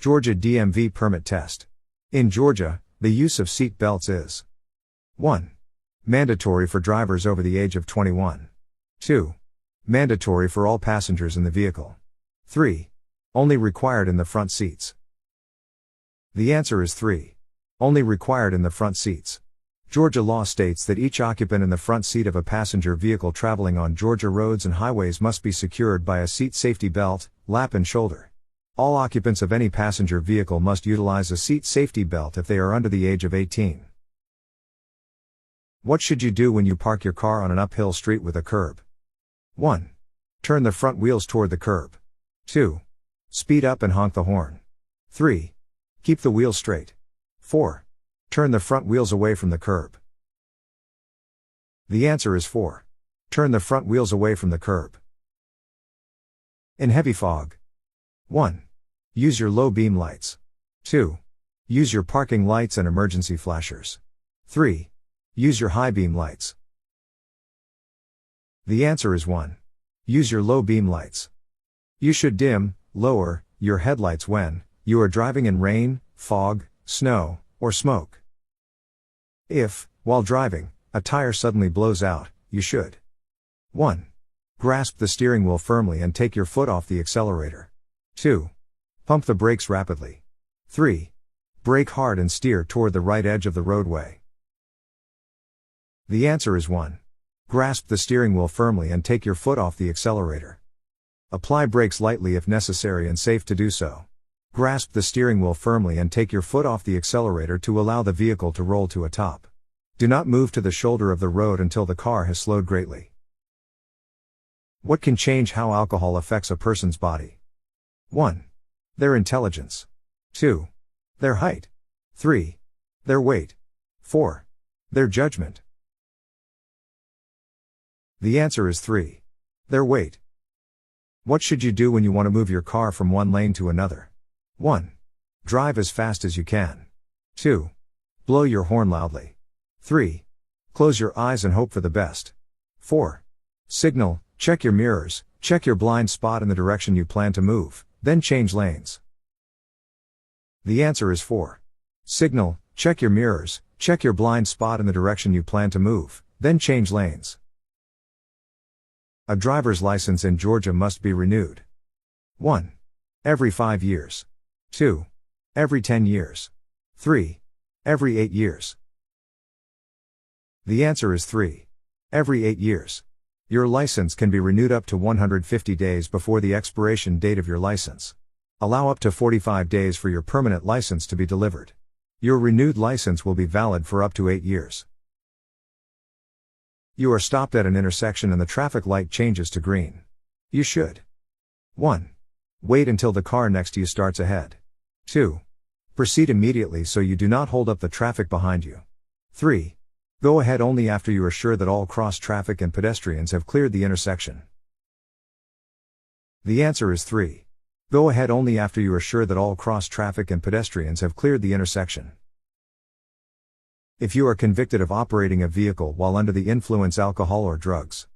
Georgia DMV Permit Test. In Georgia, the use of seat belts is 1. Mandatory for drivers over the age of 21. 2. Mandatory for all passengers in the vehicle. 3. Only required in the front seats. The answer is 3. Only required in the front seats. Georgia law states that each occupant in the front seat of a passenger vehicle traveling on Georgia roads and highways must be secured by a seat safety belt, lap and shoulder. All occupants of any passenger vehicle must utilize a seat safety belt if they are under the age of 18. What should you do when you park your car on an uphill street with a curb? 1. Turn the front wheels toward the curb. 2. Speed up and honk the horn. 3. Keep the wheels straight. 4. Turn the front wheels away from the curb. The answer is 4. Turn the front wheels away from the curb. In heavy fog. 1. Use your low beam lights. 2. Use your parking lights and emergency flashers. 3. Use your high beam lights. The answer is 1. Use your low beam lights. You should dim, lower, your headlights when you are driving in rain, fog, snow, or smoke. If, while driving, a tire suddenly blows out, you should 1. Grasp the steering wheel firmly and take your foot off the accelerator. 2. Pump the brakes rapidly. 3. Brake hard and steer toward the right edge of the roadway. The answer is 1. Grasp the steering wheel firmly and take your foot off the accelerator. Apply brakes lightly if necessary and safe to do so. Grasp the steering wheel firmly and take your foot off the accelerator to allow the vehicle to roll to a top. Do not move to the shoulder of the road until the car has slowed greatly. What can change how alcohol affects a person's body? 1. Their intelligence. 2. Their height. 3. Their weight. 4. Their judgment. The answer is 3. Their weight. What should you do when you want to move your car from one lane to another? 1. Drive as fast as you can. 2. Blow your horn loudly. 3. Close your eyes and hope for the best. 4. Signal, check your mirrors, check your blind spot in the direction you plan to move, then change lanes. The answer is 4. Signal, check your mirrors, check your blind spot in the direction you plan to move, then change lanes. A driver's license in Georgia must be renewed. 1. Every 5 years. 2. Every 10 years. 3. Every 8 years. The answer is 3. Every 8 years. Your license can be renewed up to 150 days before the expiration date of your license. Allow up to 45 days for your permanent license to be delivered. Your renewed license will be valid for up to 8 years. You are stopped at an intersection and the traffic light changes to green. You should 1. Wait until the car next to you starts ahead. 2. Proceed immediately so you do not hold up the traffic behind you. 3. Go ahead only after you are sure that all cross traffic and pedestrians have cleared the intersection. The answer is 3. Go ahead only after you are sure that all cross traffic and pedestrians have cleared the intersection. If you are convicted of operating a vehicle while under the influence of alcohol or drugs.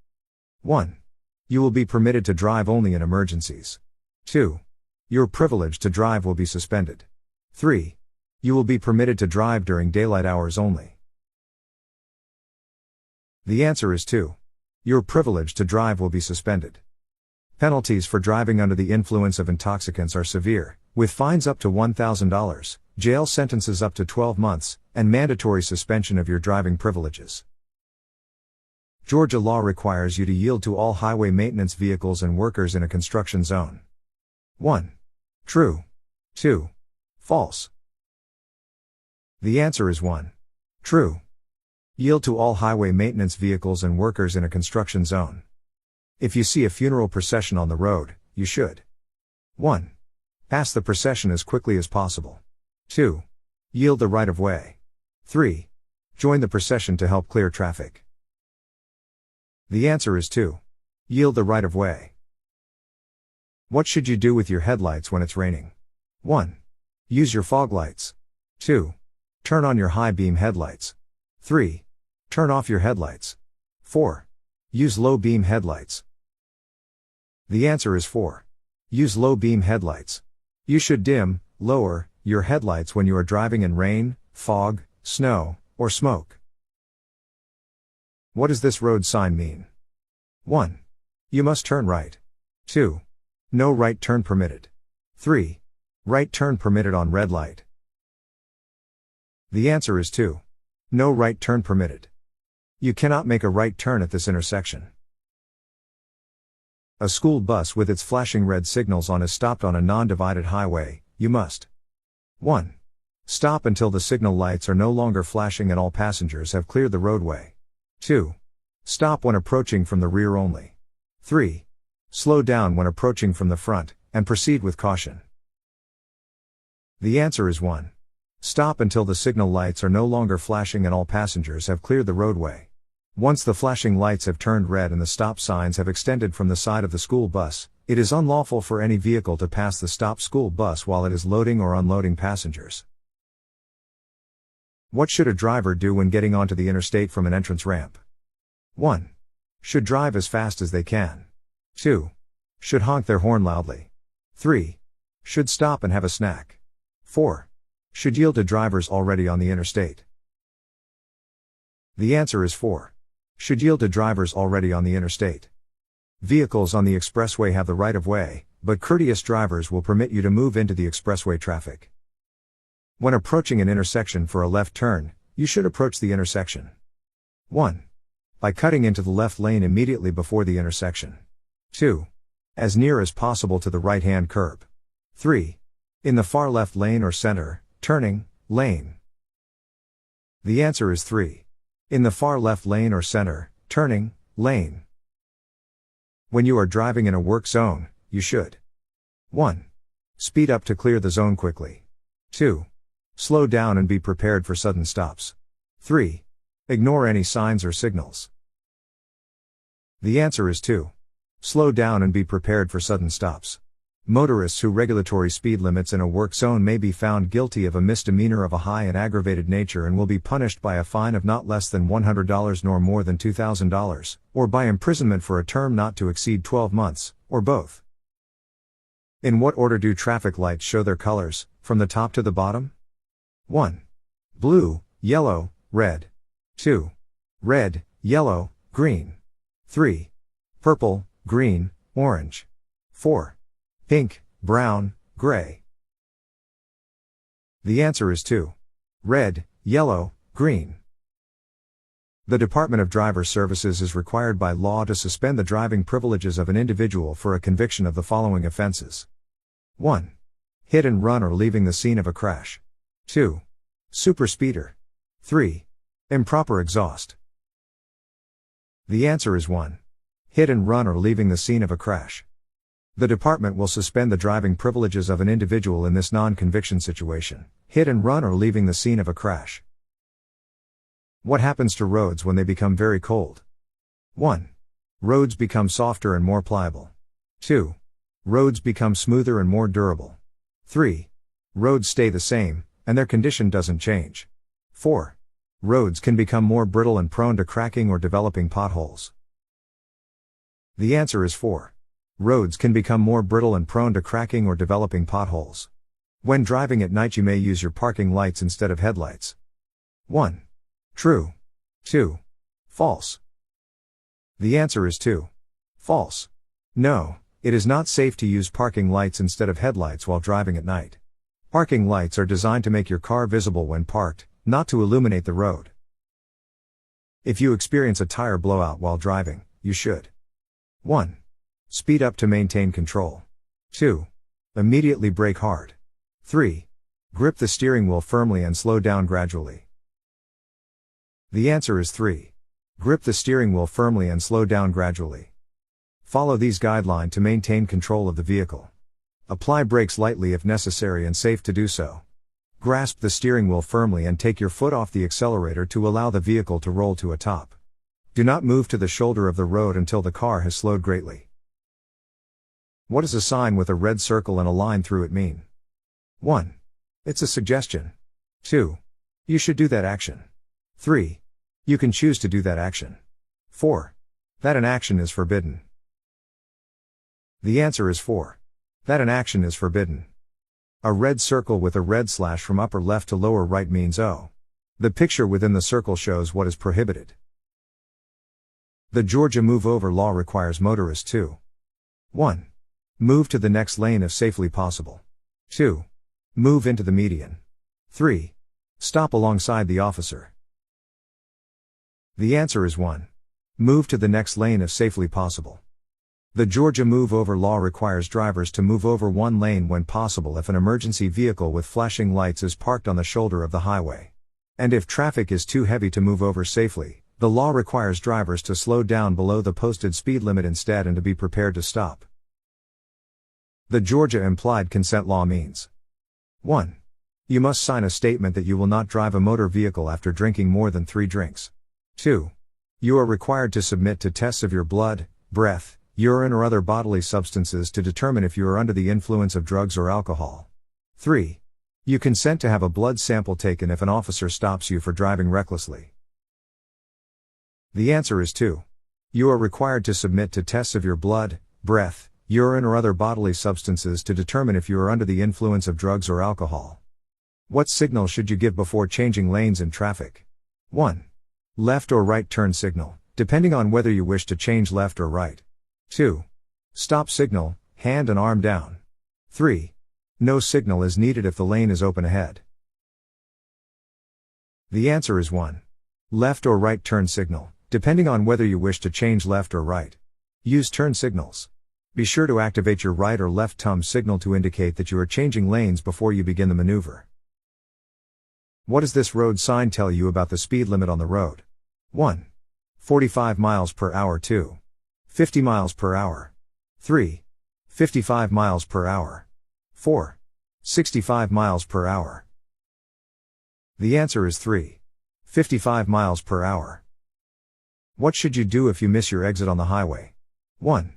1. You will be permitted to drive only in emergencies. 2. Your privilege to drive will be suspended. 3. You will be permitted to drive during daylight hours only. The answer is 2. Your privilege to drive will be suspended. Penalties for driving under the influence of intoxicants are severe, with fines up to $1,000, jail sentences up to 12 months, and mandatory suspension of your driving privileges. Georgia law requires you to yield to all highway maintenance vehicles and workers in a construction zone. 1. True. 2. False. The answer is 1. True. Yield to all highway maintenance vehicles and workers in a construction zone. If you see a funeral procession on the road, you should 1. Pass the procession as quickly as possible. 2. Yield the right of way. 3. Join the procession to help clear traffic. The answer is 2. Yield the right of way. What should you do with your headlights when it's raining? 1. Use your fog lights. 2. Turn on your high beam headlights. 3. Turn off your headlights. 4. Use low beam headlights. The answer is 4. Use low beam headlights. You should dim, lower your headlights when you are driving in rain, fog, snow, or smoke. What does this road sign mean? 1. You must turn right. 2. No right turn permitted. 3. Right turn permitted on red light. The answer is 2. No right turn permitted. You cannot make a right turn at this intersection. A school bus with its flashing red signals on is stopped on a non-divided highway. You must 1. Stop until the signal lights are no longer flashing and all passengers have cleared the roadway. 2. Stop when approaching from the rear only. 3. Slow down when approaching from the front, and proceed with caution. The answer is 1. Stop until the signal lights are no longer flashing and all passengers have cleared the roadway. Once the flashing lights have turned red and the stop signs have extended from the side of the school bus, it is unlawful for any vehicle to pass the stopped school bus while it is loading or unloading passengers. What should a driver do when getting onto the interstate from an entrance ramp? 1. Should drive as fast as they can. 2. Should honk their horn loudly. 3. Should stop and have a snack. 4. Should yield to drivers already on the interstate. The answer is 4. Should yield to drivers already on the interstate. Vehicles on the expressway have the right of way, but courteous drivers will permit you to move into the expressway traffic. When approaching an intersection for a left turn, you should approach the intersection. 1. By cutting into the left lane immediately before the intersection. 2. As near as possible to the right-hand curb. 3. In the far left lane or center, turning, lane. The answer is 3. In the far left lane or center, turning, lane. When you are driving in a work zone, you should 1. Speed up to clear the zone quickly. 2. Slow down and be prepared for sudden stops. 3. Ignore any signs or signals. The answer is 2. Slow down and be prepared for sudden stops. Motorists who regulatory speed limits in a work zone may be found guilty of a misdemeanor of a high and aggravated nature and will be punished by a fine of not less than $100 nor more than $2,000, or by imprisonment for a term not to exceed 12 months, or both. In what order do traffic lights show their colors, from the top to the bottom? 1. Blue, yellow, red. 2. Red, yellow, green. 3. Purple, green, orange. 4. Pink, brown, gray. The answer is 2. Red, yellow, green. The Department of Driver Services is required by law to suspend the driving privileges of an individual for a conviction of the following offenses. 1. Hit and run or leaving the scene of a crash. 2. Superspeeder. 3. Improper exhaust. The answer is 1. Hit and run or leaving the scene of a crash. The department will suspend the driving privileges of an individual in this non-conviction situation: hit and run or leaving the scene of a crash. What happens to roads when they become very cold? 1. Roads become softer and more pliable. 2. Roads become smoother and more durable. 3. Roads stay the same, and their condition doesn't change. 4. Roads can become more brittle and prone to cracking or developing potholes. The answer is 4. Roads can become more brittle and prone to cracking or developing potholes. When driving at night, you may use your parking lights instead of headlights. 1. True. 2. False. The answer is 2. False. No, it is not safe to use parking lights instead of headlights while driving at night. Parking lights are designed to make your car visible when parked, not to illuminate the road. If you experience a tire blowout while driving, you should 1. Speed up to maintain control. 2. Immediately brake hard. 3. Grip the steering wheel firmly and slow down gradually. The answer is 3. Grip the steering wheel firmly and slow down gradually. Follow these guidelines to maintain control of the vehicle. Apply brakes lightly if necessary and safe to do so. Grasp the steering wheel firmly and take your foot off the accelerator to allow the vehicle to roll to a top. Do not move to the shoulder of the road until the car has slowed greatly. What does a sign with a red circle and a line through it mean? 1. It's a suggestion. 2. You should do that action. 3. You can choose to do that action. 4. That an action is forbidden. The answer is 4. That an action is forbidden. A red circle with a red slash from upper left to lower right means O. The picture within the circle shows what is prohibited. The Georgia Move Over law requires motorists to 1. Move to the next lane if safely possible. 2. Move into the median. 3. Stop alongside the officer. The answer is 1. Move to the next lane if safely possible. The Georgia Move Over law requires drivers to move over one lane when possible if an emergency vehicle with flashing lights is parked on the shoulder of the highway. And if traffic is too heavy to move over safely, the law requires drivers to slow down below the posted speed limit instead and to be prepared to stop. The Georgia Implied Consent Law means 1. You must sign a statement that you will not drive a motor vehicle after drinking more than 3 drinks. 2. You are required to submit to tests of your blood, breath, urine or other bodily substances to determine if you are under the influence of drugs or alcohol. 3. You consent to have a blood sample taken if an officer stops you for driving recklessly. The answer is 2. You are required to submit to tests of your blood, breath, urine or other bodily substances to determine if you are under the influence of drugs or alcohol. What signal should you give before changing lanes in traffic? 1. Left or right turn signal, depending on whether you wish to change left or right. 2. Stop signal, hand and arm down. 3. No signal is needed if the lane is open ahead. The answer is 1. Left or right turn signal, depending on whether you wish to change left or right. Use turn signals. Be sure to activate your right or left thumb signal to indicate that you are changing lanes before you begin the maneuver. What does this road sign tell you about the speed limit on the road? 1. 45 miles per hour. 2. 50 miles per hour. 3. 55 miles per hour. 4. 65 miles per hour. The answer is 3. 55 miles per hour. What should you do if you miss your exit on the highway? 1.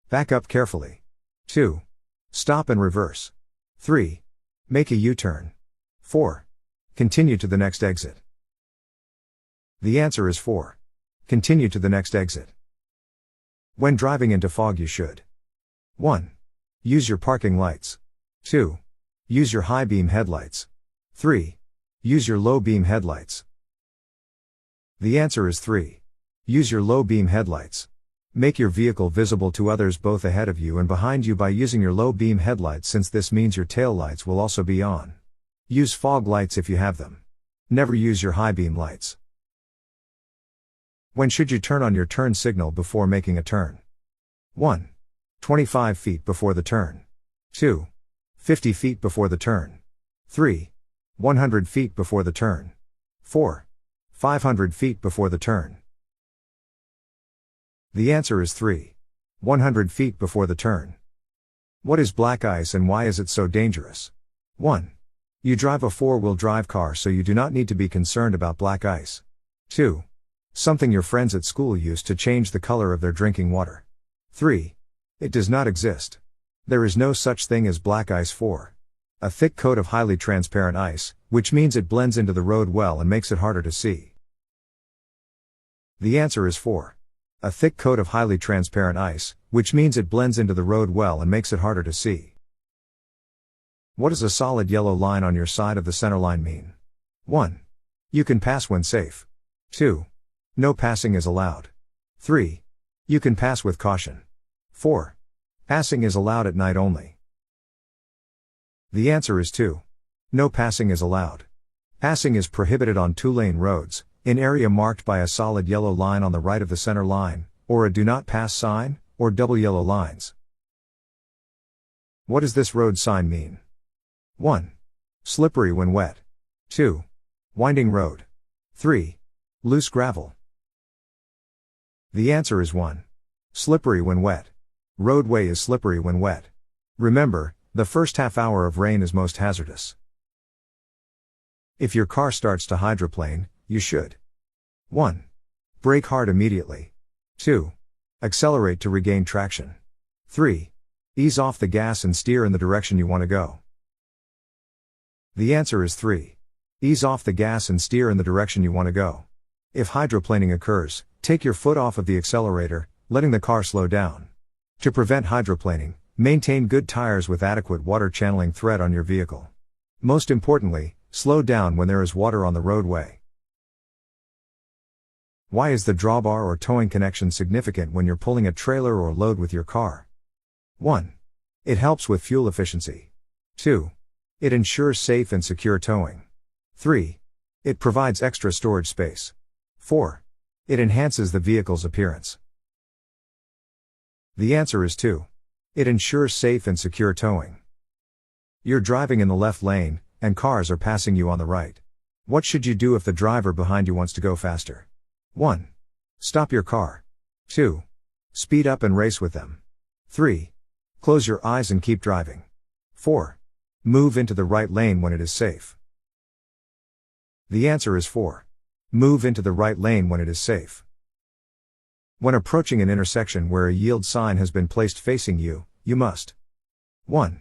Back up carefully. 2. Stop and reverse. 3. Make a U-turn. 4. Continue to the next exit. The answer is 4. Continue to the next exit. When driving into fog you should 1. Use your parking lights. 2. Use your high beam headlights. 3. Use your low beam headlights. The answer is 3. Use your low beam headlights. Make your vehicle visible to others both ahead of you and behind you by using your low beam headlights, since this means your tail lights will also be on. Use fog lights if you have them. Never use your high beam lights. When should you turn on your turn signal before making a turn? 1. 25 feet before the turn. 2. 50 feet before the turn. 3. 100 feet before the turn. 4. 500 feet before the turn. The answer is 3. 100 feet before the turn. What is black ice and why is it so dangerous? 1. You drive a four-wheel drive car, so you do not need to be concerned about black ice. 2. Something your friends at school used to change the color of their drinking water. 3. It does not exist. There is no such thing as black ice. 4. A thick coat of highly transparent ice, which means it blends into the road well and makes it harder to see. The answer is 4. A thick coat of highly transparent ice, which means it blends into the road well and makes it harder to see. What does a solid yellow line on your side of the center line mean? 1. You can pass when safe. 2. No passing is allowed. 3. You can pass with caution. 4. Passing is allowed at night only. The answer is 2. No passing is allowed. Passing is prohibited on two-lane roads, in area marked by a solid yellow line on the right of the center line, or a do not pass sign, or double yellow lines. What does this road sign mean? 1. Slippery when wet. 2. Winding road. 3. Loose gravel. The answer is 1. Slippery when wet. Roadway is slippery when wet. Remember, the first half hour of rain is most hazardous. If your car starts to hydroplane, you should 1. Brake hard immediately. 2. Accelerate to regain traction. 3. Ease off the gas and steer in the direction you want to go. The answer is 3. Ease off the gas and steer in the direction you want to go. If hydroplaning occurs, take your foot off of the accelerator, letting the car slow down. To prevent hydroplaning, Maintain good tires with adequate water channeling thread on your vehicle. Most importantly, slow down when there is water on the roadway. Why is the drawbar or towing connection significant when you're pulling a trailer or load with your car? 1. It helps with fuel efficiency. 2. It ensures safe and secure towing. 3. It provides extra storage space. 4. It enhances the vehicle's appearance. The answer is 2. It ensures safe and secure towing. You're driving in the left lane, and cars are passing you on the right. What should you do if the driver behind you wants to go faster? 1. Stop your car. 2. Speed up and race with them. 3. Close your eyes and keep driving. 4. Move into the right lane when it is safe. The answer is 4. Move into the right lane when it is safe. When approaching an intersection where a yield sign has been placed facing you, you must 1.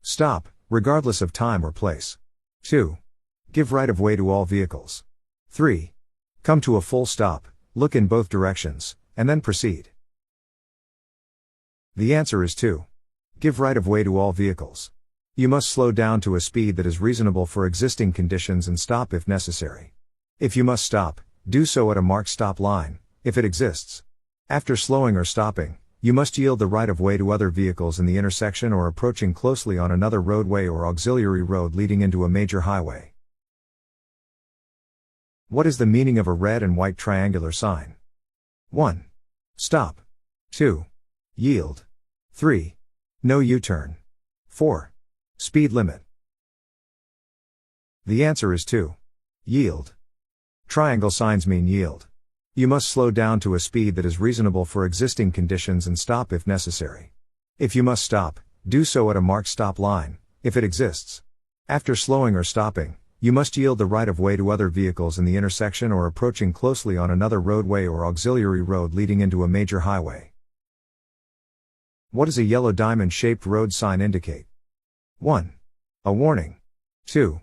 Stop, regardless of time or place. 2. Give right of way to all vehicles. 3. Come to a full stop, look in both directions, and then proceed. The answer is 2. Give right of way to all vehicles. You must slow down to a speed that is reasonable for existing conditions and stop if necessary. If you must stop, do so at a marked stop line, if it exists. After slowing or stopping, you must yield the right of way to other vehicles in the intersection or approaching closely on another roadway or auxiliary road leading into a major highway. What is the meaning of a red and white triangular sign? 1. Stop. 2. Yield. 3. No U-turn. 4. Speed limit. The answer is 2. Yield. Triangle signs mean yield. You must slow down to a speed that is reasonable for existing conditions and stop if necessary. If you must stop, do so at a marked stop line, if it exists. After slowing or stopping, you must yield the right of way to other vehicles in the intersection or approaching closely on another roadway or auxiliary road leading into a major highway. What does a yellow diamond-shaped road sign indicate? 1. A warning. 2.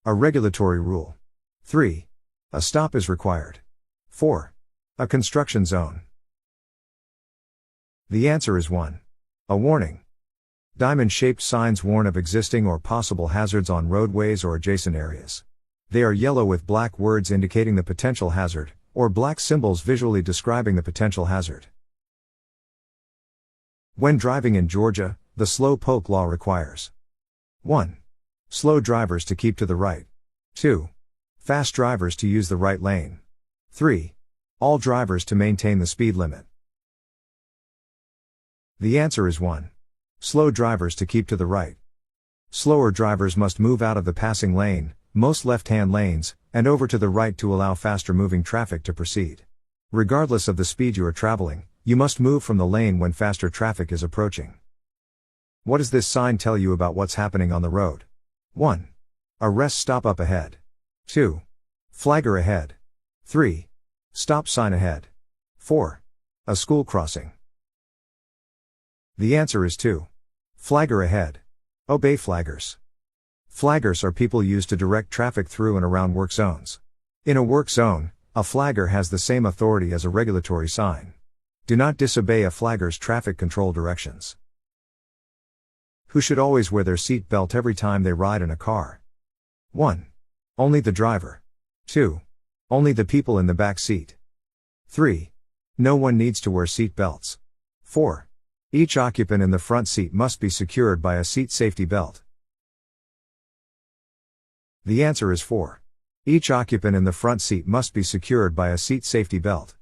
A regulatory rule. 3. A stop is required. 4. A construction zone. The answer is 1. A warning. Diamond-shaped signs warn of existing or possible hazards on roadways or adjacent areas. They are yellow with black words indicating the potential hazard, or black symbols visually describing the potential hazard. When driving in Georgia, the slow poke law requires 1. Slow drivers to keep to the right. 2. Fast drivers to use the right lane. 3. All drivers to maintain the speed limit. The answer is 1. Slow drivers to keep to the right. Slower drivers must move out of the passing lane, most left-hand lanes, and over to the right to allow faster moving traffic to proceed. Regardless of the speed you are traveling, you must move from the lane when faster traffic is approaching. What does this sign tell you about what's happening on the road? 1. A rest stop up ahead. 2. Flagger ahead. 3. Stop sign ahead. 4. A school crossing. The answer is 2. Flagger ahead. Obey flaggers. Flaggers are people used to direct traffic through and around work zones. In a work zone, a flagger has the same authority as a regulatory sign. Do not disobey a flagger's traffic control directions. Who should always wear their seat belt every time they ride in a car? 1. Only the driver. 2. Only the people in the back seat. 3. No one needs to wear seat belts. 4. Each occupant in the front seat must be secured by a seat safety belt. The answer is 4. Each occupant in the front seat must be secured by a seat safety belt.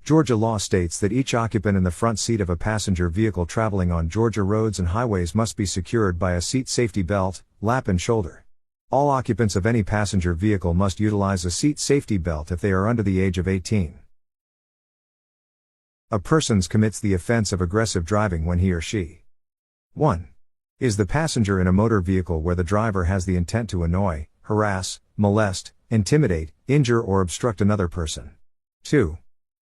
Georgia law states that each occupant in the front seat of a passenger vehicle traveling on Georgia roads and highways must be secured by a seat safety belt, lap and shoulder. All occupants of any passenger vehicle must utilize a seat safety belt if they are under the age of 18. A person commits the offense of aggressive driving when he or she 1. Is the passenger in a motor vehicle where the driver has the intent to annoy, harass, molest, intimidate, injure or obstruct another person. 2.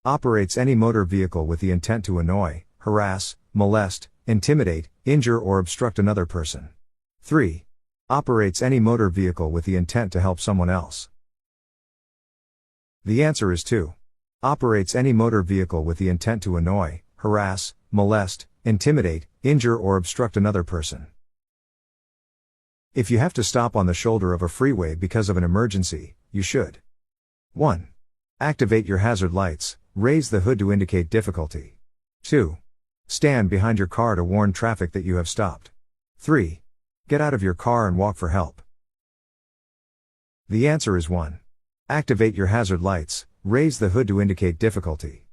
Operates any motor vehicle with the intent to annoy, harass, molest, intimidate, injure or obstruct another person. 3. Operates any motor vehicle with the intent to help someone else. The answer is 2. Operates any motor vehicle with the intent to annoy, harass, molest, intimidate, injure or obstruct another person. If you have to stop on the shoulder of a freeway because of an emergency, you should 1. Activate your hazard lights, raise the hood to indicate difficulty. 2. Stand behind your car to warn traffic that you have stopped. 3. Get out of your car and walk for help. The answer is 1. Activate your hazard lights, raise the hood to indicate difficulty.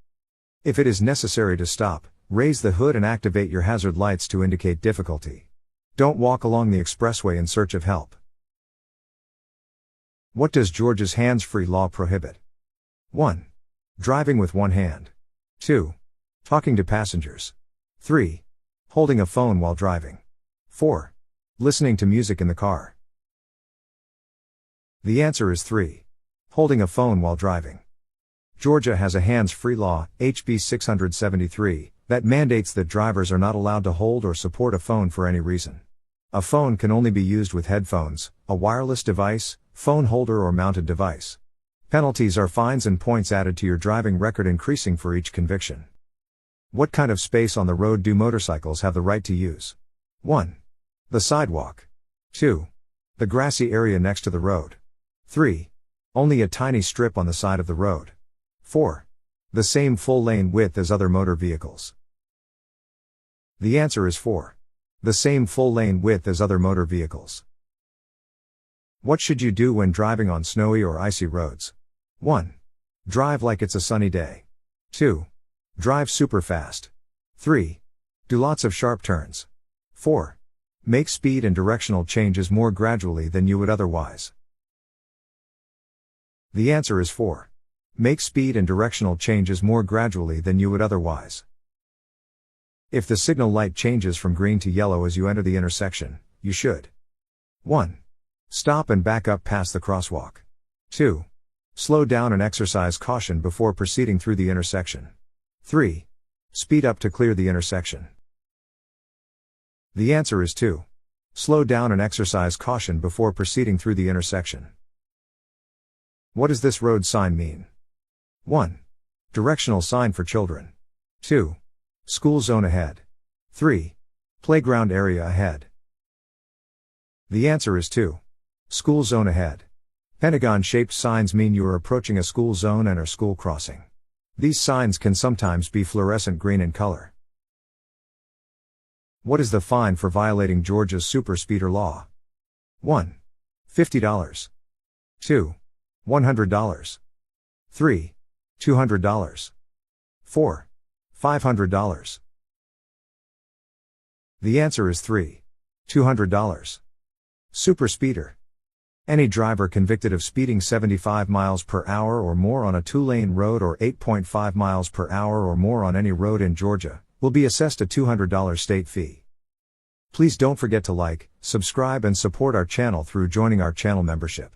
If it is necessary to stop, raise the hood and activate your hazard lights to indicate difficulty. Don't walk along the expressway in search of help. What does Georgia's hands-free law prohibit? 1. Driving with one hand. 2. Talking to passengers. 3. Holding a phone while driving. 4. Listening to music in the car. The answer is 3. Holding a phone while driving. Georgia has a hands-free law, HB 673, that mandates that drivers are not allowed to hold or support a phone for any reason. A phone can only be used with headphones, a wireless device, phone holder or mounted device. Penalties are fines and points added to your driving record, increasing for each conviction. What kind of space on the road do motorcycles have the right to use? 1. The sidewalk. 2. The grassy area next to the road. 3. Only a tiny strip on the side of the road. 4. The same full lane width as other motor vehicles. The answer is 4. The same full lane width as other motor vehicles. What should you do when driving on snowy or icy roads? 1. Drive like it's a sunny day. 2. Drive super fast. 3. Do lots of sharp turns. 4. Make speed and directional changes more gradually than you would otherwise. The answer is 4. Make speed and directional changes more gradually than you would otherwise. If the signal light changes from green to yellow as you enter the intersection, you should 1. Stop and back up past the crosswalk. 2. Slow down and exercise caution before proceeding through the intersection. 3. Speed up to clear the intersection. The answer is 2. Slow down and exercise caution before proceeding through the intersection. What does this road sign mean? 1. Directional sign for children. 2. School zone ahead. 3. Playground area ahead. The answer is 2. School zone ahead. Pentagon-shaped signs mean you are approaching a school zone and are school crossing. These signs can sometimes be fluorescent green in color. What is the fine for violating Georgia's superspeeder law? 1. $50. 2. $100. 3. $200. 4. $500. The answer is 3. $200. Superspeeder. Any driver convicted of speeding 75 miles per hour or more on a 2-lane road or 8.5 miles per hour or more on any road in Georgia will be assessed a $200 state fee. Please don't forget to like, subscribe and support our channel through joining our channel membership.